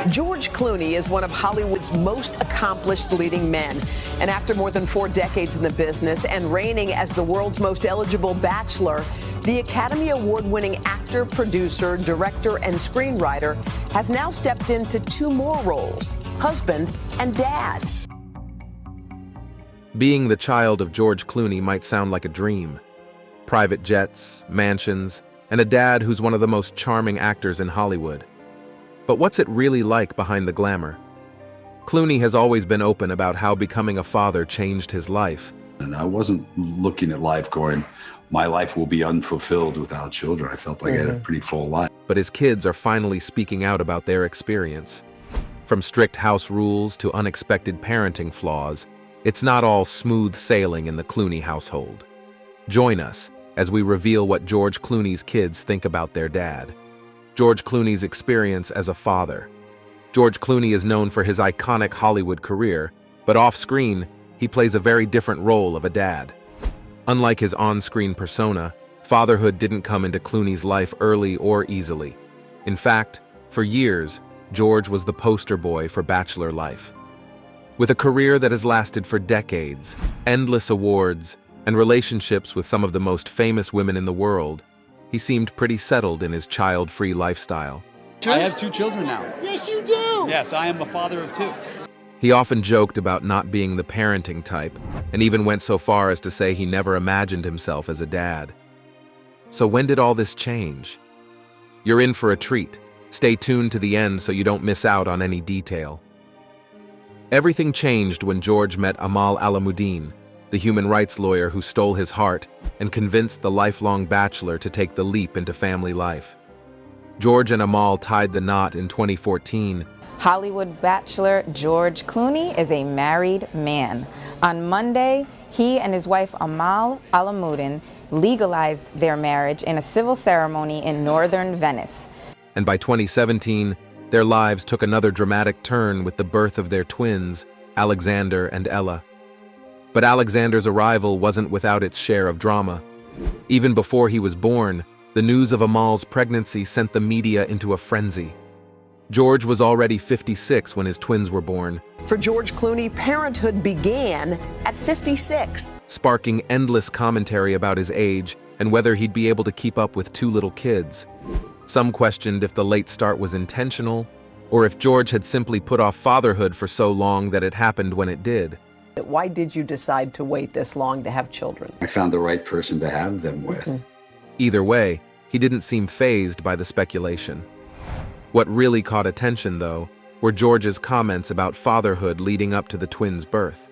George Clooney is one of Hollywood's most accomplished leading men. And after more than 4 decades in the business and reigning as the world's most eligible bachelor, the Academy Award-winning actor, producer, director, and screenwriter has now stepped into 2 more roles, husband and dad. Being the child of George Clooney might sound like a dream. Private jets, mansions, and a dad who's one of the most charming actors in Hollywood. But what's it really like behind the glamour? Clooney has always been open about how becoming a father changed his life. And I wasn't looking at life going, my life will be unfulfilled without children. I felt like I had a pretty full life. But his kids are finally speaking out about their experience. From strict house rules to unexpected parenting flaws, it's not all smooth sailing in the Clooney household. Join us as we reveal what George Clooney's kids think about their dad. George Clooney's experience as a father. George Clooney is known for his iconic Hollywood career, but off-screen, he plays a very different role of a dad. Unlike his on-screen persona, fatherhood didn't come into Clooney's life early or easily. In fact, for years, George was the poster boy for bachelor life. With a career that has lasted for decades, endless awards, and relationships with some of the most famous women in the world, he seemed pretty settled in his child-free lifestyle. I have 2 children now. Yes, you do! Yes, I am a father of 2. He often joked about not being the parenting type, and even went so far as to say he never imagined himself as a dad. So when did all this change? You're in for a treat. Stay tuned to the end so you don't miss out on any detail. Everything changed when George met Amal Alamuddin, the human rights lawyer who stole his heart and convinced the lifelong bachelor to take the leap into family life. George and Amal tied the knot in 2014. Hollywood bachelor George Clooney is a married man. On Monday, he and his wife Amal Alamuddin legalized their marriage in a civil ceremony in northern Venice. And by 2017, their lives took another dramatic turn with the birth of their twins, Alexander and Ella. But Alexander's arrival wasn't without its share of drama. Even before he was born, the news of Amal's pregnancy sent the media into a frenzy. George was already 56 when his twins were born. For George Clooney, parenthood began at 56. Sparking endless commentary about his age and whether he'd be able to keep up with 2 little kids. Some questioned if the late start was intentional, or if George had simply put off fatherhood for so long that it happened when it did. Why did you decide to wait this long to have children? I found the right person to have them with. Either way, he didn't seem fazed by the speculation. What really caught attention, though, were George's comments about fatherhood leading up to the twins' birth.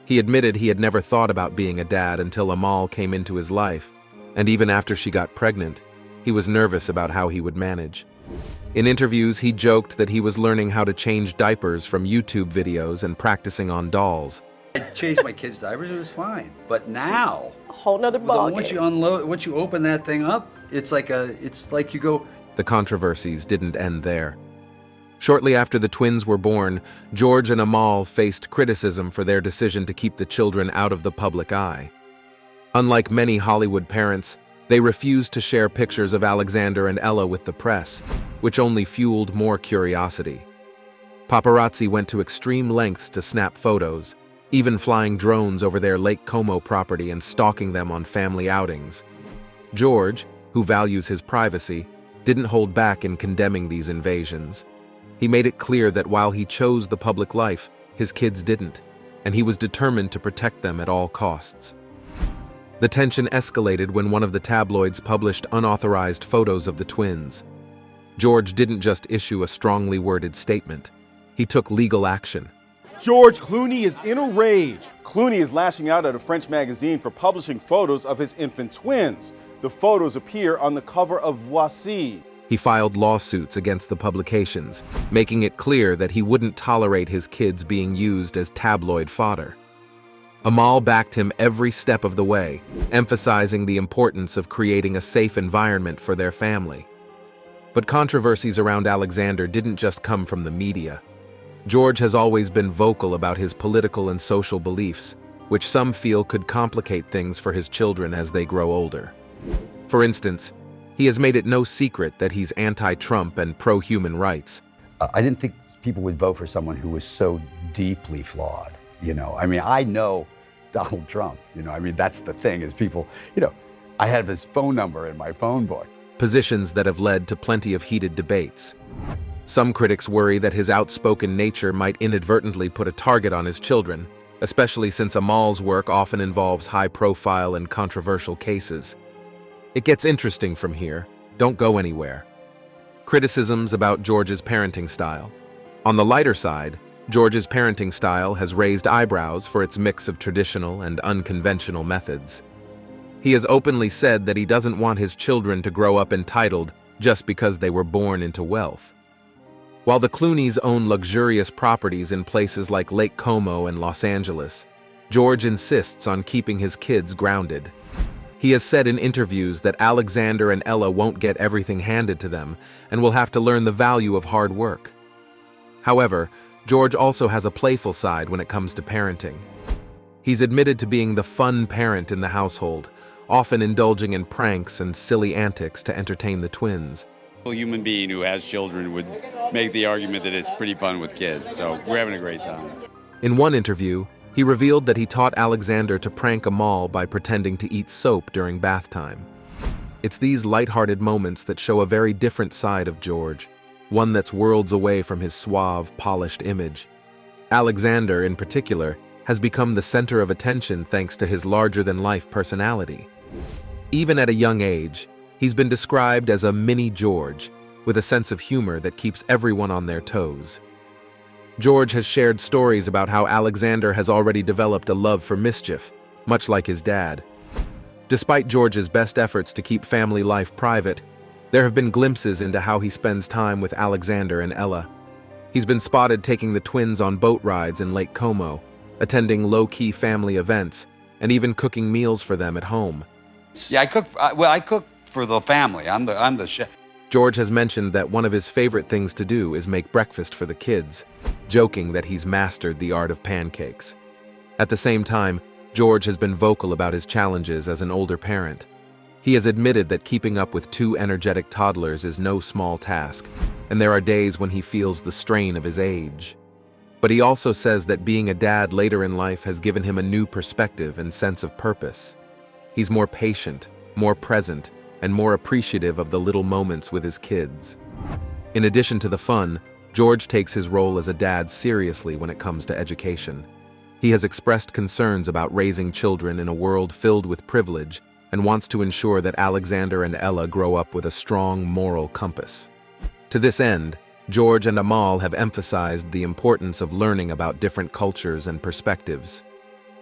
He admitted he had never thought about being a dad until Amal came into his life, and even after she got pregnant, he was nervous about how he would manage. In interviews, he joked that he was learning how to change diapers from YouTube videos and practicing on dolls. I changed my kids' diapers, it was fine. But now, A whole nother ballgame. once you open that thing up, it's like you go. The controversies didn't end there. Shortly after the twins were born, George and Amal faced criticism for their decision to keep the children out of the public eye. Unlike many Hollywood parents, they refused to share pictures of Alexander and Ella with the press, which only fueled more curiosity. Paparazzi went to extreme lengths to snap photos, even flying drones over their Lake Como property and stalking them on family outings. George, who values his privacy, didn't hold back in condemning these invasions. He made it clear that while he chose the public life, his kids didn't, and he was determined to protect them at all costs. The tension escalated when one of the tabloids published unauthorized photos of the twins. George didn't just issue a strongly worded statement. He took legal action. George Clooney is in a rage. Clooney is lashing out at a French magazine for publishing photos of his infant twins. The photos appear on the cover of Voici. He filed lawsuits against the publications, making it clear that he wouldn't tolerate his kids being used as tabloid fodder. Amal backed him every step of the way, emphasizing the importance of creating a safe environment for their family. But controversies around Alexander didn't just come from the media. George has always been vocal about his political and social beliefs, which some feel could complicate things for his children as they grow older. For instance, he has made it no secret that he's anti-Trump and pro-human rights. I didn't think people would vote for someone who was so deeply flawed. I mean, I know Donald Trump. I mean, that's the thing is people, I have his phone number in my phone book. Positions that have led to plenty of heated debates. Some critics worry that his outspoken nature might inadvertently put a target on his children, especially since Amal's work often involves high-profile and controversial cases. It gets interesting from here. Don't go anywhere. Criticisms about George's parenting style. On the lighter side, George's parenting style has raised eyebrows for its mix of traditional and unconventional methods. He has openly said that he doesn't want his children to grow up entitled just because they were born into wealth. While the Clooneys own luxurious properties in places like Lake Como and Los Angeles, George insists on keeping his kids grounded. He has said in interviews that Alexander and Ella won't get everything handed to them and will have to learn the value of hard work. However, George also has a playful side when it comes to parenting. He's admitted to being the fun parent in the household, often indulging in pranks and silly antics to entertain the twins. A human being who has children would make the argument that it's pretty fun with kids, so we're having a great time. In one interview, he revealed that he taught Alexander to prank Amal by pretending to eat soap during bath time. It's these lighthearted moments that show a very different side of George, one that's worlds away from his suave, polished image. Alexander, in particular, has become the center of attention thanks to his larger-than-life personality. Even at a young age, he's been described as a mini George, with a sense of humor that keeps everyone on their toes. George has shared stories about how Alexander has already developed a love for mischief, much like his dad. Despite George's best efforts to keep family life private, there have been glimpses into how he spends time with Alexander and Ella. He's been spotted taking the twins on boat rides in Lake Como, attending low-key family events, and even cooking meals for them at home. Yeah, I cook for the family. I'm the chef. George has mentioned that one of his favorite things to do is make breakfast for the kids, joking that he's mastered the art of pancakes. At the same time, George has been vocal about his challenges as an older parent. He has admitted that keeping up with two energetic toddlers is no small task, and there are days when he feels the strain of his age. But he also says that being a dad later in life has given him a new perspective and sense of purpose. He's more patient, more present, and more appreciative of the little moments with his kids. In addition to the fun, George takes his role as a dad seriously when it comes to education. He has expressed concerns about raising children in a world filled with privilege and wants to ensure that Alexander and Ella grow up with a strong moral compass. To this end, George and Amal have emphasized the importance of learning about different cultures and perspectives.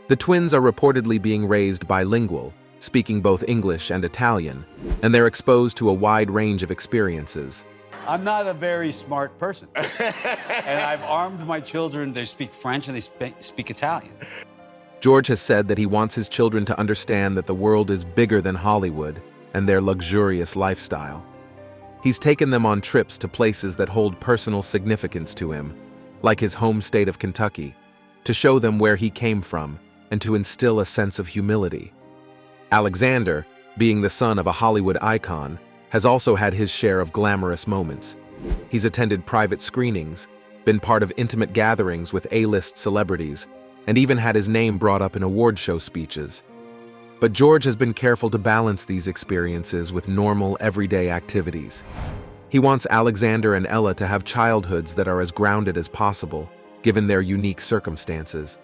The twins are reportedly being raised bilingual, speaking both English and Italian, and they're exposed to a wide range of experiences. I'm not a very smart person. And I've armed my children. They speak French and they speak Italian. George has said that he wants his children to understand that the world is bigger than Hollywood and their luxurious lifestyle. He's taken them on trips to places that hold personal significance to him, like his home state of Kentucky, to show them where he came from and to instill a sense of humility. Alexander, being the son of a Hollywood icon, has also had his share of glamorous moments. He's attended private screenings, been part of intimate gatherings with A-list celebrities, and even had his name brought up in award show speeches. But George has been careful to balance these experiences with normal, everyday activities. He wants Alexander and Ella to have childhoods that are as grounded as possible, given their unique circumstances.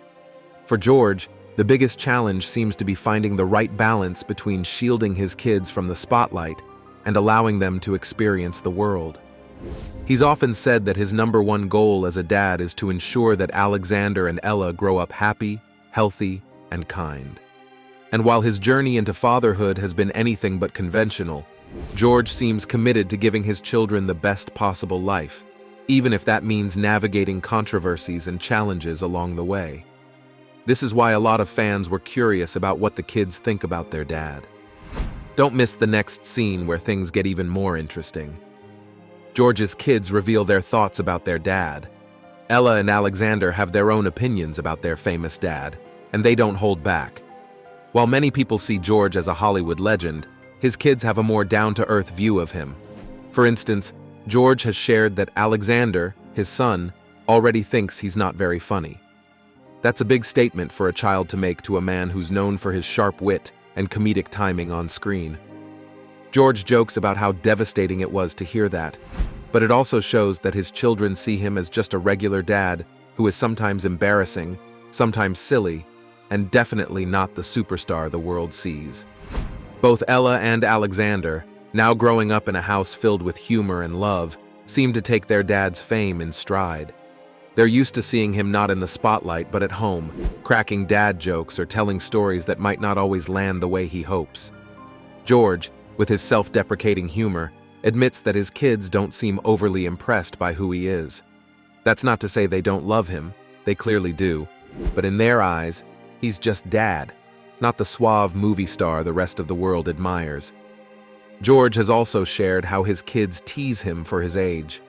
For George, the biggest challenge seems to be finding the right balance between shielding his kids from the spotlight and allowing them to experience the world. He's often said that his #1 goal as a dad is to ensure that Alexander and Ella grow up happy, healthy, and kind. And while his journey into fatherhood has been anything but conventional, George seems committed to giving his children the best possible life, even if that means navigating controversies and challenges along the way. This is why a lot of fans were curious about what the kids think about their dad. Don't miss the next scene where things get even more interesting. George's kids reveal their thoughts about their dad. Ella and Alexander have their own opinions about their famous dad, and they don't hold back. While many people see George as a Hollywood legend, his kids have a more down-to-earth view of him. For instance, George has shared that Alexander, his son, already thinks he's not very funny. That's a big statement for a child to make to a man who's known for his sharp wit and comedic timing on screen. George jokes about how devastating it was to hear that, but it also shows that his children see him as just a regular dad who is sometimes embarrassing, sometimes silly, and definitely not the superstar the world sees. Both Ella and Alexander, now growing up in a house filled with humor and love, seem to take their dad's fame in stride. They're used to seeing him not in the spotlight but at home, cracking dad jokes or telling stories that might not always land the way he hopes. George, with his self-deprecating humor, admits that his kids don't seem overly impressed by who he is. That's not to say they don't love him, they clearly do, but in their eyes, he's just dad, not the suave movie star the rest of the world admires. George has also shared how his kids tease him for his age.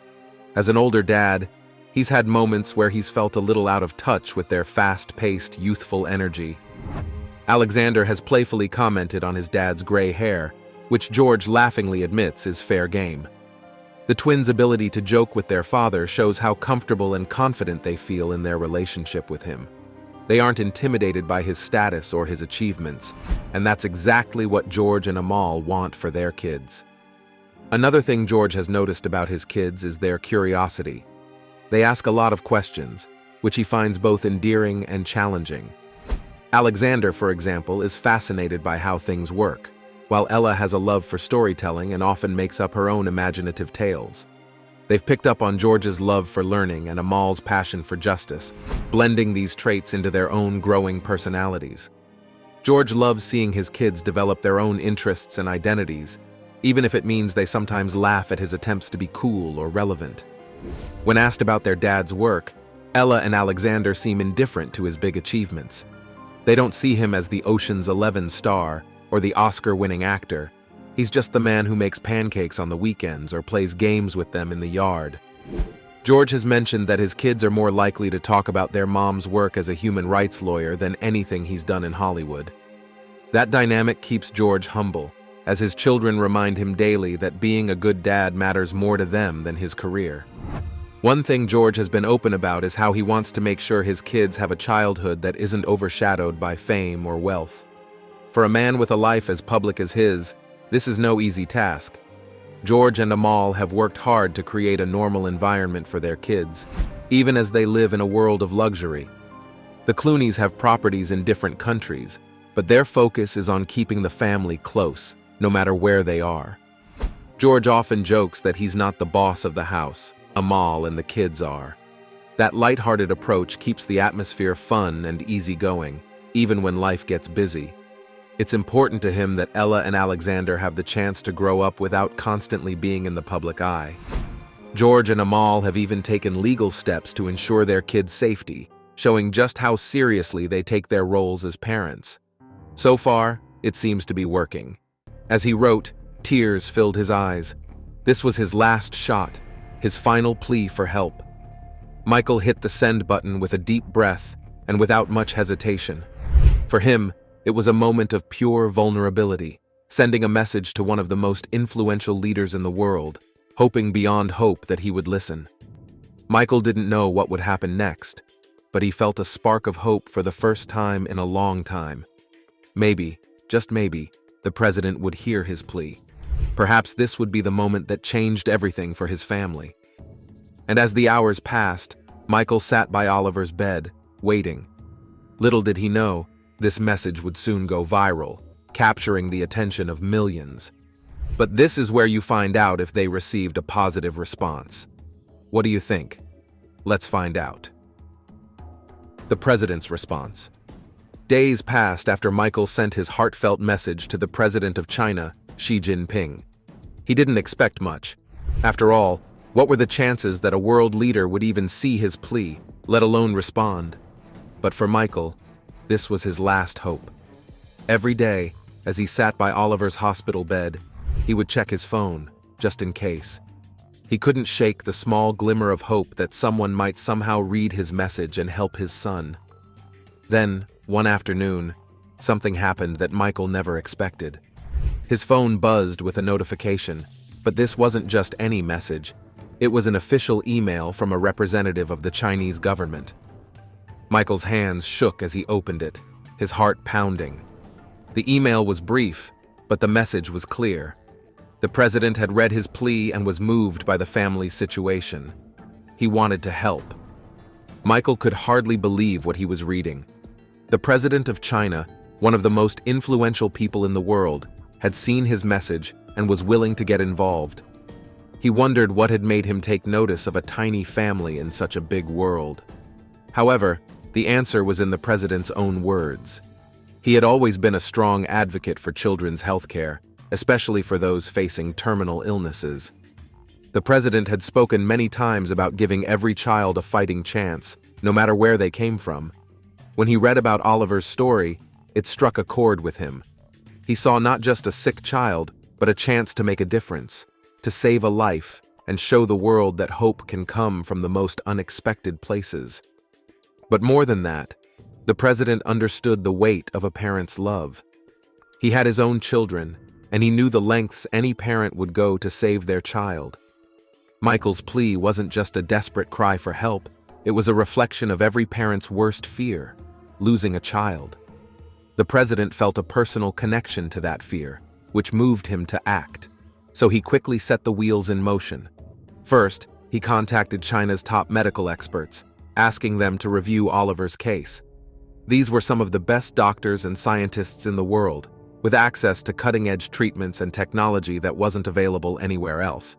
As an older dad, he's had moments where he's felt a little out of touch with their fast-paced, youthful energy. Alexander has playfully commented on his dad's gray hair, which George laughingly admits is fair game. The twins' ability to joke with their father shows how comfortable and confident they feel in their relationship with him. They aren't intimidated by his status or his achievements, and that's exactly what George and Amal want for their kids. Another thing George has noticed about his kids is their curiosity. They ask a lot of questions, which he finds both endearing and challenging. Alexander, for example, is fascinated by how things work, while Ella has a love for storytelling and often makes up her own imaginative tales. They've picked up on George's love for learning and Amal's passion for justice, blending these traits into their own growing personalities. George loves seeing his kids develop their own interests and identities, even if it means they sometimes laugh at his attempts to be cool or relevant. When asked about their dad's work, Ella and Alexander seem indifferent to his big achievements. They don't see him as the Ocean's 11 star or the Oscar-winning actor. He's just the man who makes pancakes on the weekends or plays games with them in the yard. George has mentioned that his kids are more likely to talk about their mom's work as a human rights lawyer than anything he's done in Hollywood. That dynamic keeps George humble, as his children remind him daily that being a good dad matters more to them than his career. One thing George has been open about is how he wants to make sure his kids have a childhood that isn't overshadowed by fame or wealth. For a man with a life as public as his, this is no easy task. George and Amal have worked hard to create a normal environment for their kids, even as they live in a world of luxury. The Clooneys have properties in different countries, but their focus is on keeping the family close, no matter where they are. George often jokes that he's not the boss of the house, Amal and the kids are. That lighthearted approach keeps the atmosphere fun and easygoing, even when life gets busy. It's important to him that Ella and Alexander have the chance to grow up without constantly being in the public eye. George and Amal have even taken legal steps to ensure their kids' safety, showing just how seriously they take their roles as parents. So far, it seems to be working. As he wrote, tears filled his eyes. This was his last shot, his final plea for help. Michael hit the send button with a deep breath and without much hesitation. For him, it was a moment of pure vulnerability, sending a message to one of the most influential leaders in the world, hoping beyond hope that he would listen. Michael didn't know what would happen next, but he felt a spark of hope for the first time in a long time. Maybe, just maybe, the president would hear his plea. Perhaps this would be the moment that changed everything for his family. And as the hours passed, Michael sat by Oliver's bed, waiting. Little did he know, this message would soon go viral, capturing the attention of millions. But this is where you find out if they received a positive response. What do you think? Let's find out. The president's response. Days passed after Michael sent his heartfelt message to the president of China, Xi Jinping. He didn't expect much. After all, what were the chances that a world leader would even see his plea, let alone respond? But for Michael, this was his last hope. Every day, as he sat by Oliver's hospital bed, he would check his phone, just in case. He couldn't shake the small glimmer of hope that someone might somehow read his message and help his son. Then, one afternoon, something happened that Michael never expected. His phone buzzed with a notification, but this wasn't just any message. It was an official email from a representative of the Chinese government. Michael's hands shook as he opened it, his heart pounding. The email was brief, but the message was clear. The president had read his plea and was moved by the family's situation. He wanted to help. Michael could hardly believe what he was reading. The president of China, one of the most influential people in the world, had seen his message and was willing to get involved. He wondered what had made him take notice of a tiny family in such a big world. However, the answer was in the president's own words. He had always been a strong advocate for children's health care, especially for those facing terminal illnesses. The president had spoken many times about giving every child a fighting chance, no matter where they came from. When he read about Oliver's story, it struck a chord with him. He saw not just a sick child, but a chance to make a difference, to save a life, and show the world that hope can come from the most unexpected places. But more than that, the president understood the weight of a parent's love. He had his own children, and he knew the lengths any parent would go to save their child. Michael's plea wasn't just a desperate cry for help, it was a reflection of every parent's worst fear, losing a child. The president felt a personal connection to that fear, which moved him to act. So he quickly set the wheels in motion. First, he contacted China's top medical experts, asking them to review Oliver's case. These were some of the best doctors and scientists in the world, with access to cutting-edge treatments and technology that wasn't available anywhere else.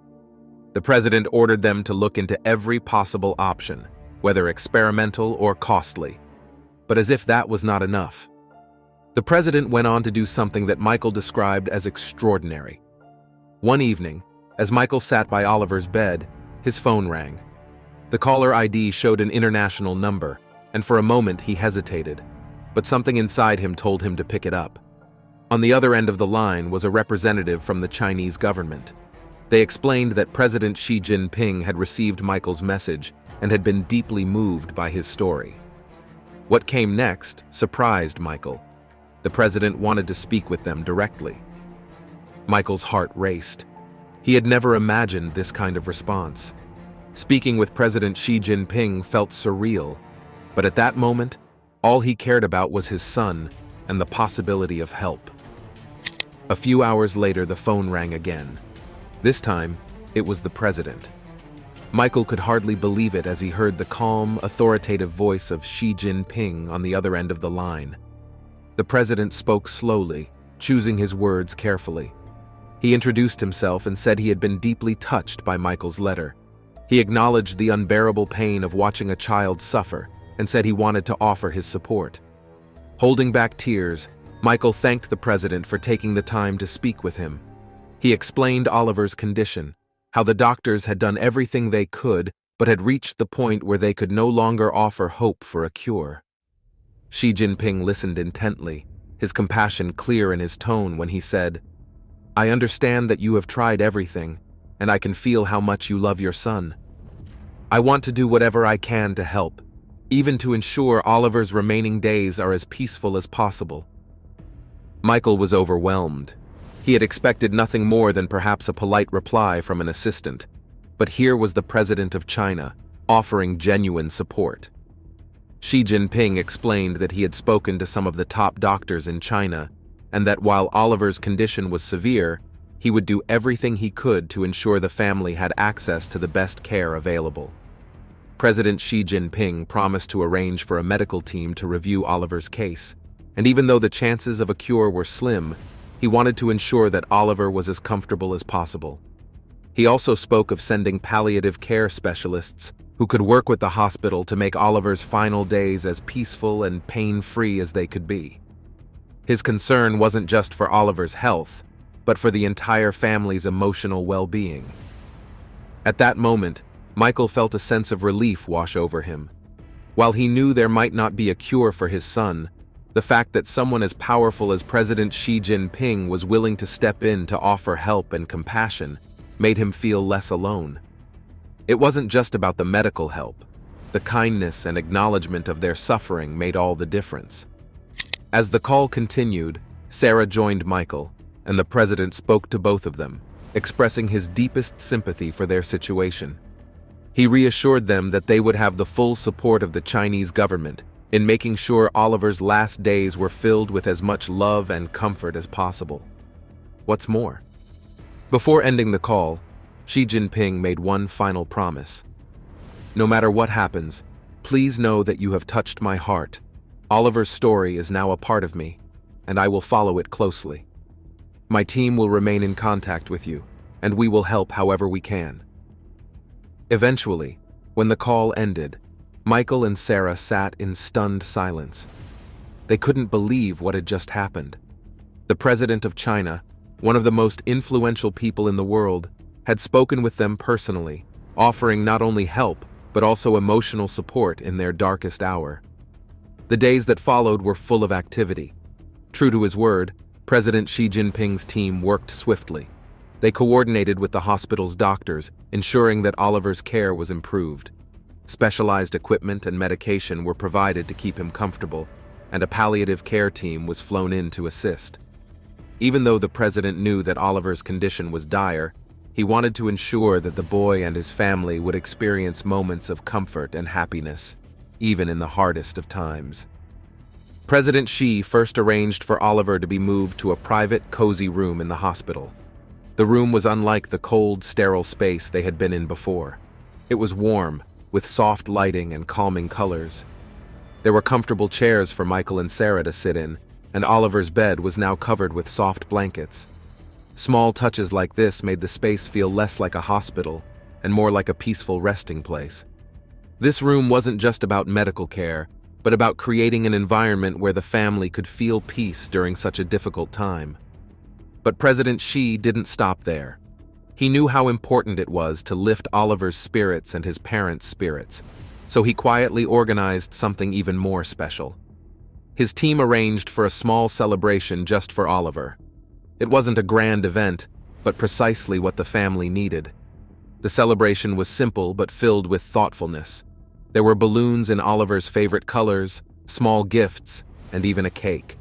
The president ordered them to look into every possible option, whether experimental or costly. But as if that was not enough, the president went on to do something that Michael described as extraordinary. One evening, as Michael sat by Oliver's bed, his phone rang. The caller ID showed an international number, and for a moment he hesitated, but something inside him told him to pick it up. On the other end of the line was a representative from the Chinese government. They explained that President Xi Jinping had received Michael's message and had been deeply moved by his story. What came next surprised Michael. The president wanted to speak with them directly. Michael's heart raced. He had never imagined this kind of response. Speaking with President Xi Jinping felt surreal, but at that moment, all he cared about was his son and the possibility of help. A few hours later, the phone rang again. This time, it was the president. Michael could hardly believe it as he heard the calm, authoritative voice of Xi Jinping on the other end of the line. The president spoke slowly, choosing his words carefully. He introduced himself and said he had been deeply touched by Michael's letter. He acknowledged the unbearable pain of watching a child suffer and said he wanted to offer his support. Holding back tears, Michael thanked the president for taking the time to speak with him. He explained Oliver's condition, how the doctors had done everything they could but had reached the point where they could no longer offer hope for a cure. Xi Jinping listened intently, his compassion clear in his tone when he said, "I understand that you have tried everything, and I can feel how much you love your son. I want to do whatever I can to help, even to ensure Oliver's remaining days are as peaceful as possible." Michael was overwhelmed. He had expected nothing more than perhaps a polite reply from an assistant, but here was the president of China, offering genuine support. Xi Jinping explained that he had spoken to some of the top doctors in China, and that while Oliver's condition was severe, he would do everything he could to ensure the family had access to the best care available. President Xi Jinping promised to arrange for a medical team to review Oliver's case, and even though the chances of a cure were slim, he wanted to ensure that Oliver was as comfortable as possible. He also spoke of sending palliative care specialists who could work with the hospital to make Oliver's final days as peaceful and pain-free as they could be. His concern wasn't just for Oliver's health, but for the entire family's emotional well-being. At that moment, Michael felt a sense of relief wash over him. While he knew there might not be a cure for his son, the fact that someone as powerful as President Xi Jinping was willing to step in to offer help and compassion made him feel less alone. It wasn't just about the medical help. The kindness and acknowledgement of their suffering made all the difference. As the call continued, Sarah joined Michael, and the president spoke to both of them, expressing his deepest sympathy for their situation. He reassured them that they would have the full support of the Chinese government in making sure Oliver's last days were filled with as much love and comfort as possible. What's more, before ending the call, Xi Jinping made one final promise. No matter what happens, please know that you have touched my heart. Oliver's story is now a part of me, and I will follow it closely. My team will remain in contact with you, and we will help however we can. Eventually, when the call ended, Michael and Sarah sat in stunned silence. They couldn't believe what had just happened. The president of China, one of the most influential people in the world, had spoken with them personally, offering not only help, but also emotional support in their darkest hour. The days that followed were full of activity. True to his word, President Xi Jinping's team worked swiftly. They coordinated with the hospital's doctors, ensuring that Oliver's care was improved. Specialized equipment and medication were provided to keep him comfortable, and a palliative care team was flown in to assist. Even though the president knew that Oliver's condition was dire, he wanted to ensure that the boy and his family would experience moments of comfort and happiness, even in the hardest of times. President Xi first arranged for Oliver to be moved to a private, cozy room in the hospital. The room was unlike the cold, sterile space they had been in before. It was warm, with soft lighting and calming colors. There were comfortable chairs for Michael and Sarah to sit in, and Oliver's bed was now covered with soft blankets. Small touches like this made the space feel less like a hospital and more like a peaceful resting place. This room wasn't just about medical care, but about creating an environment where the family could feel peace during such a difficult time. But President Xi didn't stop there. He knew how important it was to lift Oliver's spirits and his parents' spirits, so he quietly organized something even more special. His team arranged for a small celebration just for Oliver. It wasn't a grand event, but precisely what the family needed. The celebration was simple but filled with thoughtfulness. There were balloons in Oliver's favorite colors, small gifts, and even a cake.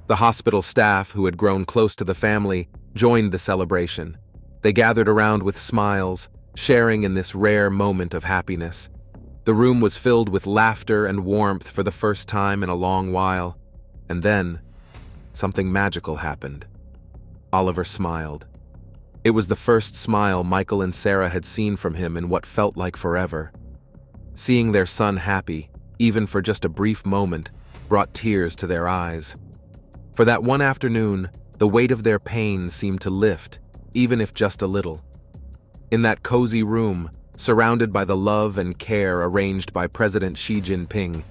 The hospital staff, who had grown close to the family, joined the celebration. They gathered around with smiles, sharing in this rare moment of happiness. The room was filled with laughter and warmth for the first time in a long while. And then, something magical happened. Oliver smiled. It was the first smile Michael and Sarah had seen from him in what felt like forever. Seeing their son happy, even for just a brief moment, brought tears to their eyes. For that one afternoon, the weight of their pain seemed to lift, even if just a little. In that cozy room, surrounded by the love and care arranged by President Xi Jinping,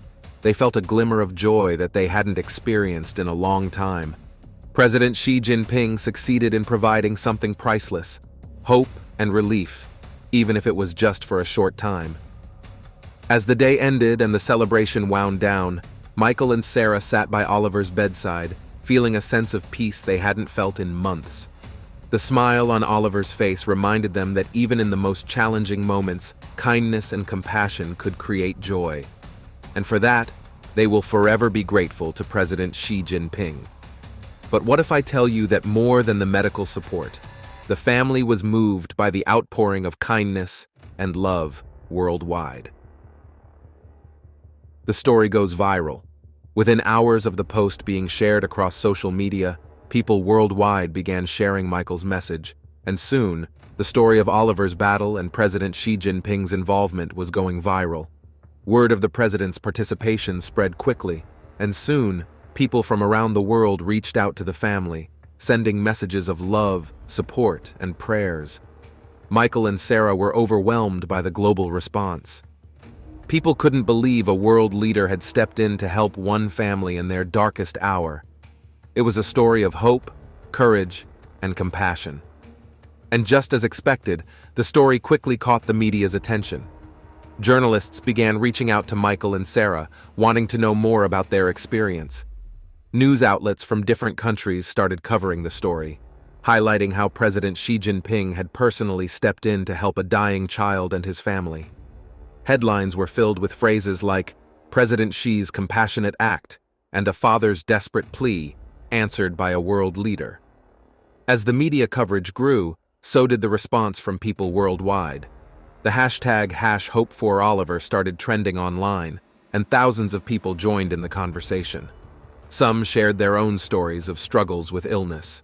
they felt a glimmer of joy that they hadn't experienced in a long time. President Xi Jinping succeeded in providing something priceless, hope and relief, even if it was just for a short time. As the day ended and the celebration wound down, Michael and Sarah sat by Oliver's bedside, feeling a sense of peace they hadn't felt in months. The smile on Oliver's face reminded them that even in the most challenging moments, kindness and compassion could create joy. And for that, they will forever be grateful to President Xi Jinping. But what if I tell you that more than the medical support, the family was moved by the outpouring of kindness and love worldwide? The story goes viral. Within hours of the post being shared across social media, people worldwide began sharing Michael's message, and soon, the story of Oliver's battle and President Xi Jinping's involvement was going viral. Word of the president's participation spread quickly, and soon, people from around the world reached out to the family, sending messages of love, support, and prayers. Michael and Sarah were overwhelmed by the global response. People couldn't believe a world leader had stepped in to help one family in their darkest hour. It was a story of hope, courage, and compassion. And just as expected, the story quickly caught the media's attention. Journalists began reaching out to Michael and Sarah, wanting to know more about their experience. News outlets from different countries started covering the story, highlighting how President Xi Jinping had personally stepped in to help a dying child and his family. Headlines were filled with phrases like, "President Xi's compassionate act," and "a father's desperate plea," answered by a world leader. As the media coverage grew, so did the response from people worldwide. The hashtag #HopeForOliver started trending online, and thousands of people joined in the conversation. Some shared their own stories of struggles with illness.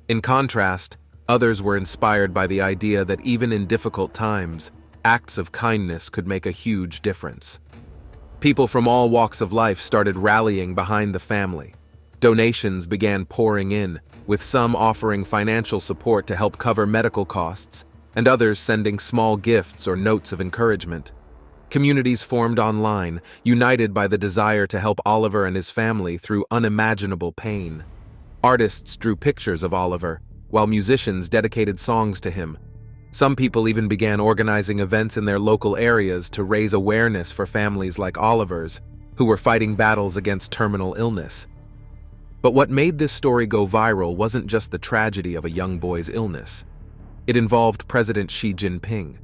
In contrast, others were inspired by the idea that even in difficult times, acts of kindness could make a huge difference. People from all walks of life started rallying behind the family. Donations began pouring in, with some offering financial support to help cover medical costs, and others sending small gifts or notes of encouragement. Communities formed online, united by the desire to help Oliver and his family through unimaginable pain. Artists drew pictures of Oliver, while musicians dedicated songs to him. Some people even began organizing events in their local areas to raise awareness for families like Oliver's, who were fighting battles against terminal illness. But what made this story go viral wasn't just the tragedy of a young boy's illness. It involved President Xi Jinping.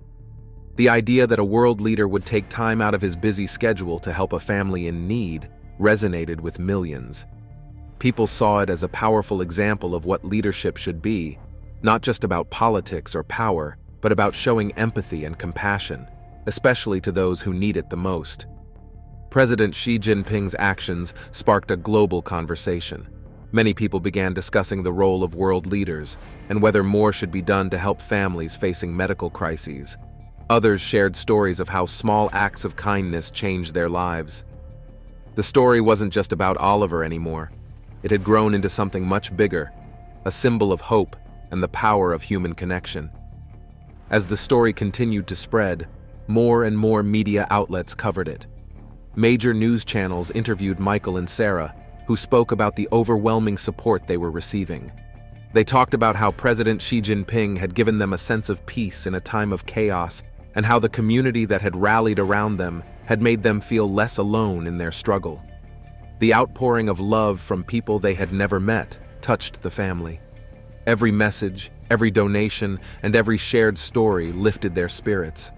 The idea that a world leader would take time out of his busy schedule to help a family in need resonated with millions. People saw it as a powerful example of what leadership should be, not just about politics or power, but about showing empathy and compassion, especially to those who need it the most. President Xi Jinping's actions sparked a global conversation. Many people began discussing the role of world leaders and whether more should be done to help families facing medical crises. Others shared stories of how small acts of kindness changed their lives. The story wasn't just about Oliver anymore. It had grown into something much bigger, a symbol of hope and the power of human connection. As the story continued to spread, more and more media outlets covered it. Major news channels interviewed Michael and Sarah, who spoke about the overwhelming support they were receiving. They talked about how President Xi Jinping had given them a sense of peace in a time of chaos, and how the community that had rallied around them had made them feel less alone in their struggle. The outpouring of love from people they had never met touched the family. Every message, every donation, and every shared story lifted their spirits.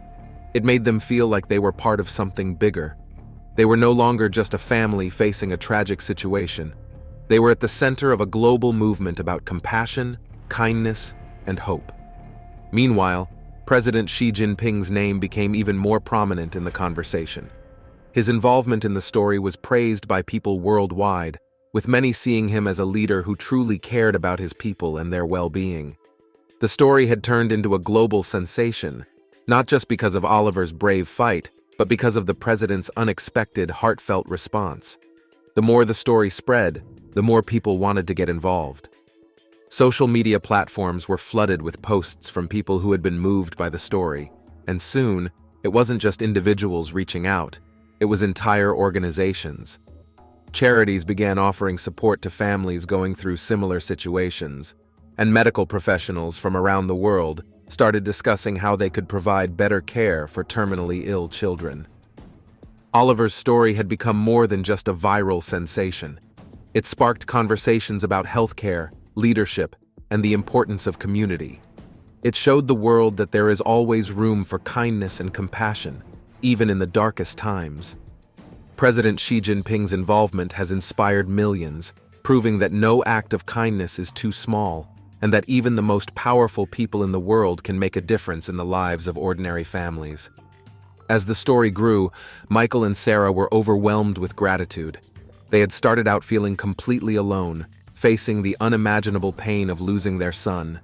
It made them feel like they were part of something bigger. They were no longer just a family facing a tragic situation. They were at the center of a global movement about compassion, kindness, and hope. Meanwhile, President Xi Jinping's name became even more prominent in the conversation. His involvement in the story was praised by people worldwide, with many seeing him as a leader who truly cared about his people and their well-being. The story had turned into a global sensation, not just because of Oliver's brave fight, but because of the president's unexpected, heartfelt response. The more the story spread, the more people wanted to get involved. Social media platforms were flooded with posts from people who had been moved by the story, and soon, it wasn't just individuals reaching out, it was entire organizations. Charities began offering support to families going through similar situations, and medical professionals from around the world started discussing how they could provide better care for terminally ill children. Oliver's story had become more than just a viral sensation. It sparked conversations about healthcare, leadership, and the importance of community. It showed the world that there is always room for kindness and compassion, even in the darkest times. President Xi Jinping's involvement has inspired millions, proving that no act of kindness is too small, and that even the most powerful people in the world can make a difference in the lives of ordinary families. As the story grew, Michael and Sarah were overwhelmed with gratitude. They had started out feeling completely alone, facing the unimaginable pain of losing their son.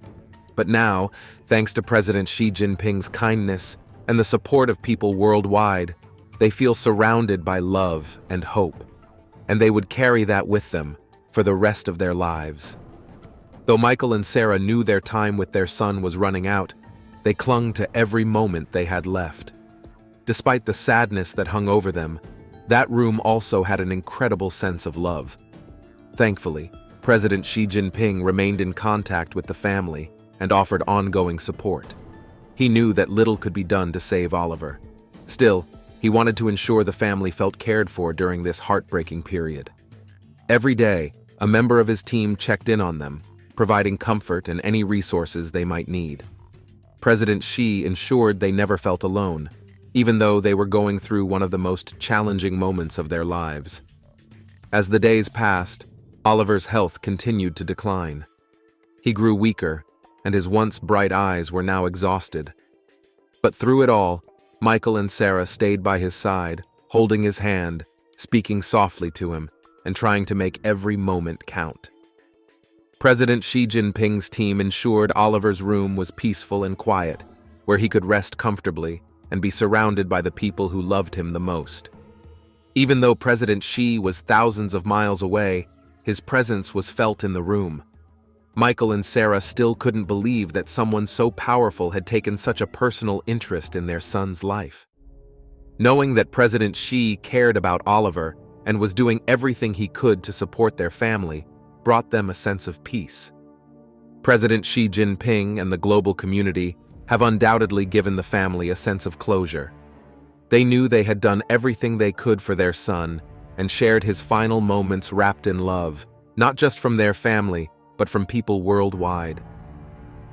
But now, thanks to President Xi Jinping's kindness and the support of people worldwide, they feel surrounded by love and hope, and they would carry that with them for the rest of their lives. Though Michael and Sarah knew their time with their son was running out, they clung to every moment they had left. Despite the sadness that hung over them, that room also had an incredible sense of love. Thankfully, President Xi Jinping remained in contact with the family and offered ongoing support. He knew that little could be done to save Oliver. Still, he wanted to ensure the family felt cared for during this heartbreaking period. Every day, a member of his team checked in on them, providing comfort and any resources they might need. President Xi ensured they never felt alone, even though they were going through one of the most challenging moments of their lives. As the days passed, Oliver's health continued to decline. He grew weaker, and his once bright eyes were now exhausted. But through it all, Michael and Sarah stayed by his side, holding his hand, speaking softly to him, and trying to make every moment count. President Xi Jinping's team ensured Oliver's room was peaceful and quiet, where he could rest comfortably and be surrounded by the people who loved him the most. Even though President Xi was thousands of miles away, his presence was felt in the room. Michael and Sarah still couldn't believe that someone so powerful had taken such a personal interest in their son's life. Knowing that President Xi cared about Oliver and was doing everything he could to support their family brought them a sense of peace. President Xi Jinping and the global community have undoubtedly given the family a sense of closure. They knew they had done everything they could for their son and shared his final moments wrapped in love, not just from their family, but from people worldwide.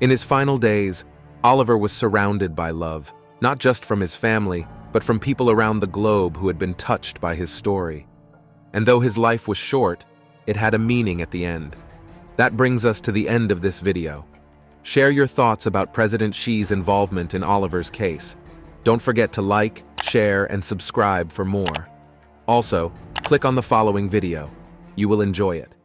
In his final days, Oliver was surrounded by love, not just from his family, but from people around the globe who had been touched by his story. And though his life was short, it had a meaning at the end. That brings us to the end of this video. Share your thoughts about President Xi's involvement in Oliver's case. Don't forget to like, share, and subscribe for more. Also, click on the following video. You will enjoy it.